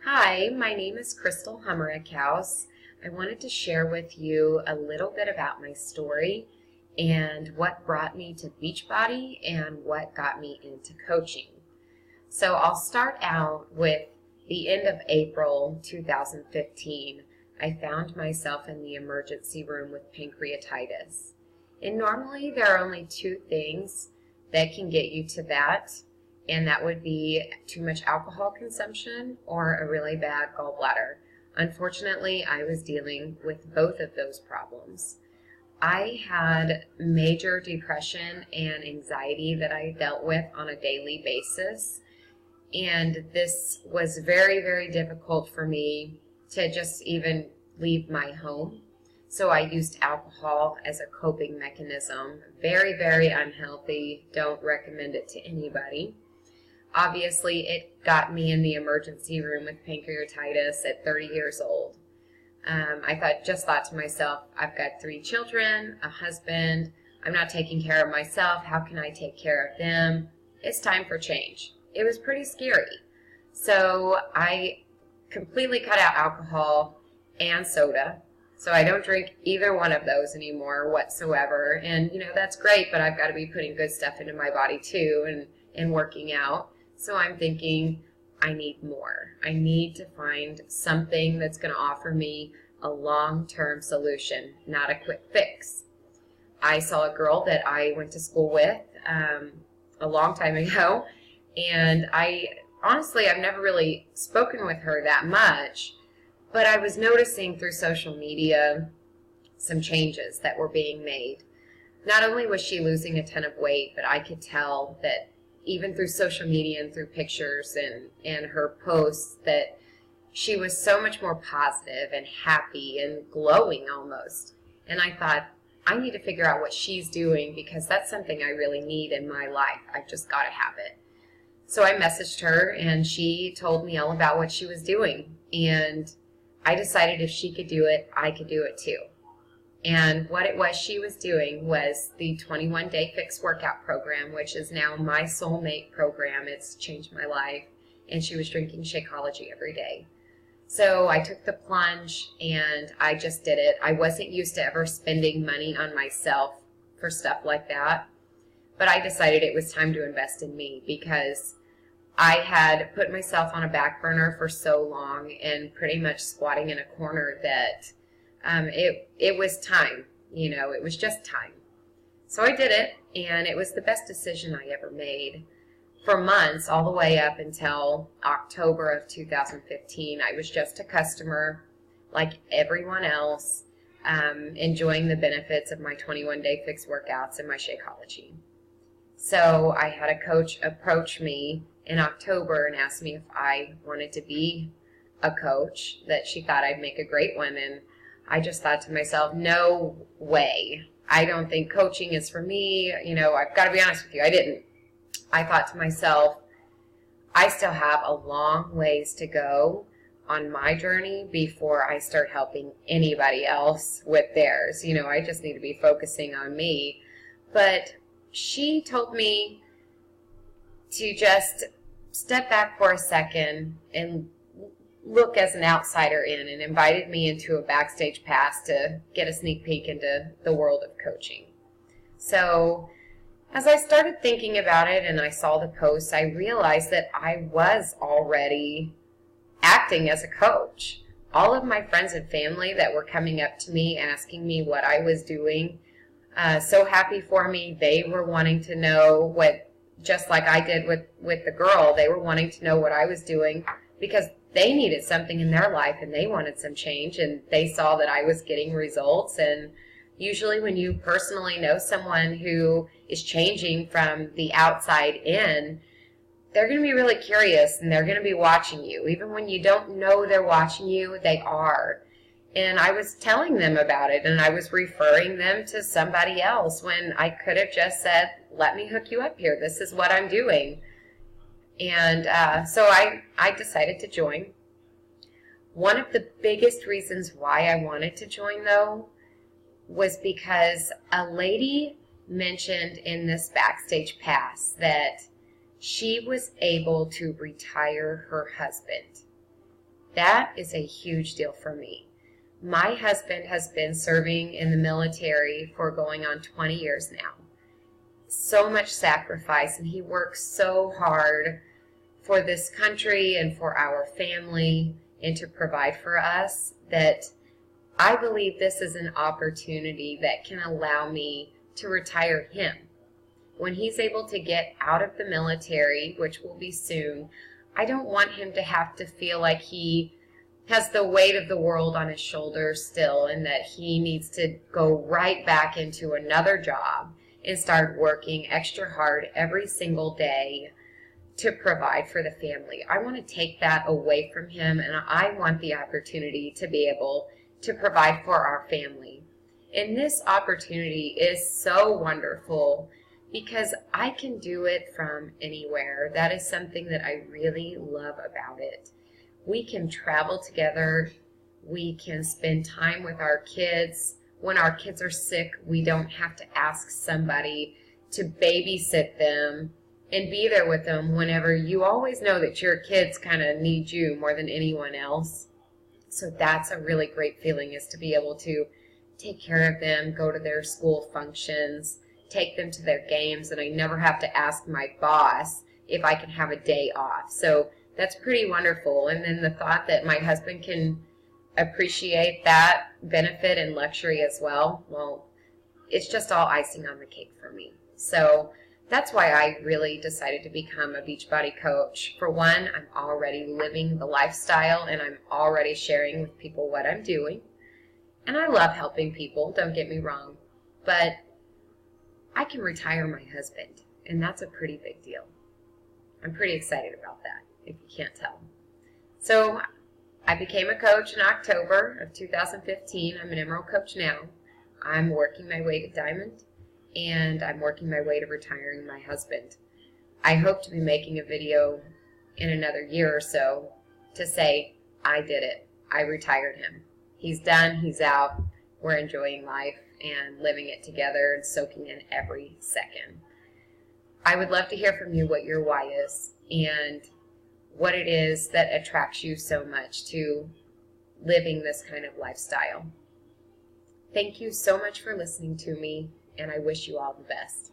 Hi, my name is Crystal Hummerichhaus. I wanted to share with you a little bit about my story and what brought me to Beachbody and what got me into coaching. So I'll start out with the end of April 2015. I found myself in the emergency room with pancreatitis. And normally there are only two things that can get you to that, and that would be too much alcohol consumption or a really bad gallbladder. Unfortunately, I was dealing with both of those problems. I had major depression and anxiety that I dealt with on a daily basis, and this was very, very difficult for me to just even leave my home. So I used alcohol as a coping mechanism. Very, very unhealthy. Don't recommend it to anybody. Obviously, it got me in the emergency room with pancreatitis at 30 years old. I just thought to myself, I've got 3 children, a husband. I'm not taking care of myself. How can I take care of them? It's time for change. It was pretty scary. So I completely cut out alcohol and soda. So I don't drink either one of those anymore whatsoever. And, that's great, but I've got to be putting good stuff into my body too and working out. So I'm thinking, I need more. I need to find something that's going to offer me a long-term solution, not a quick fix. I saw a girl that I went to school with a long time ago, and I've never really spoken with her that much, but I was noticing through social media some changes that were being made. Not only was she losing a ton of weight, but I could tell that even through social media and through pictures and her posts, that she was so much more positive and happy and glowing almost. And I thought, I need to figure out what she's doing because that's something I really need in my life. I've just got to have it. So I messaged her and she told me all about what she was doing. And I decided if she could do it, I could do it too. And what it was she was doing was the 21-day fixed workout program, which is now my soulmate program. It's changed my life. And she was drinking Shakeology every day. So I took the plunge and I just did it. I wasn't used to ever spending money on myself for stuff like that. But I decided it was time to invest in me because I had put myself on a back burner for so long and pretty much squatting in a corner that it was time, it was just time. So I did it, and it was the best decision I ever made. For months, all the way up until October of 2015, I was just a customer like everyone else, enjoying the benefits of my 21-day fixed workouts and my Shakeology. So I had a coach approach me in October and ask me if I wanted to be a coach, that she thought I'd make a great one, and I just thought to myself, no way. I don't think coaching is for me. I've got to be honest with you, I didn't. I thought to myself, I still have a long ways to go on my journey before I start helping anybody else with theirs. I just need to be focusing on me. But she told me to just step back for a second and look as an outsider in, and invited me into a backstage pass to get a sneak peek into the world of coaching. So as I started thinking about it and I saw the posts, I realized that I was already acting as a coach. All of my friends and family that were coming up to me asking me what I was doing, so happy for me. They were wanting to know just like I did with the girl, they were wanting to know what I was doing because they needed something in their life and they wanted some change, and they saw that I was getting results. And usually when you personally know someone who is changing from the outside in, they're going to be really curious and they're going to be watching you. Even when you don't know they're watching you, they are. And I was telling them about it, and I was referring them to somebody else when I could have just said, let me hook you up here. This is what I'm doing. And so I decided to join. One of the biggest reasons why I wanted to join, though, was because a lady mentioned in this backstage pass that she was able to retire her husband. That is a huge deal for me. My husband has been serving in the military for going on 20 years now. So much sacrifice, and he works so hard for this country and for our family and to provide for us that I believe this is an opportunity that can allow me to retire him. When he's able to get out of the military, which will be soon, I don't want him to have to feel like he has the weight of the world on his shoulders still and that he needs to go right back into another job and start working extra hard every single day to provide for the family. I want to take that away from him, and I want the opportunity to be able to provide for our family. And this opportunity is so wonderful because I can do it from anywhere. That is something that I really love about it. We can travel together. We can spend time with our kids. When our kids are sick, we don't have to ask somebody to babysit them and be there with them whenever you always know that your kids kind of need you more than anyone else. So that's a really great feeling, is to be able to take care of them, go to their school functions, take them to their games, and I never have to ask my boss if I can have a day off. So that's pretty wonderful. And then the thought that my husband can appreciate that benefit and luxury as well, well, it's just all icing on the cake for me. So that's why I really decided to become a Beachbody coach. For one, I'm already living the lifestyle and I'm already sharing with people what I'm doing. And I love helping people, don't get me wrong, but I can retire my husband, and that's a pretty big deal. I'm pretty excited about that, if you can't tell. So I became a coach in October of 2015. I'm an Emerald coach now. I'm working my way to Diamond, and I'm working my way to retiring my husband. I hope to be making a video in another year or so to say, I did it. I retired him. He's done. He's out. We're enjoying life and living it together and soaking in every second. I would love to hear from you what your why is and what it is that attracts you so much to living this kind of lifestyle. Thank you so much for listening to me, and I wish you all the best.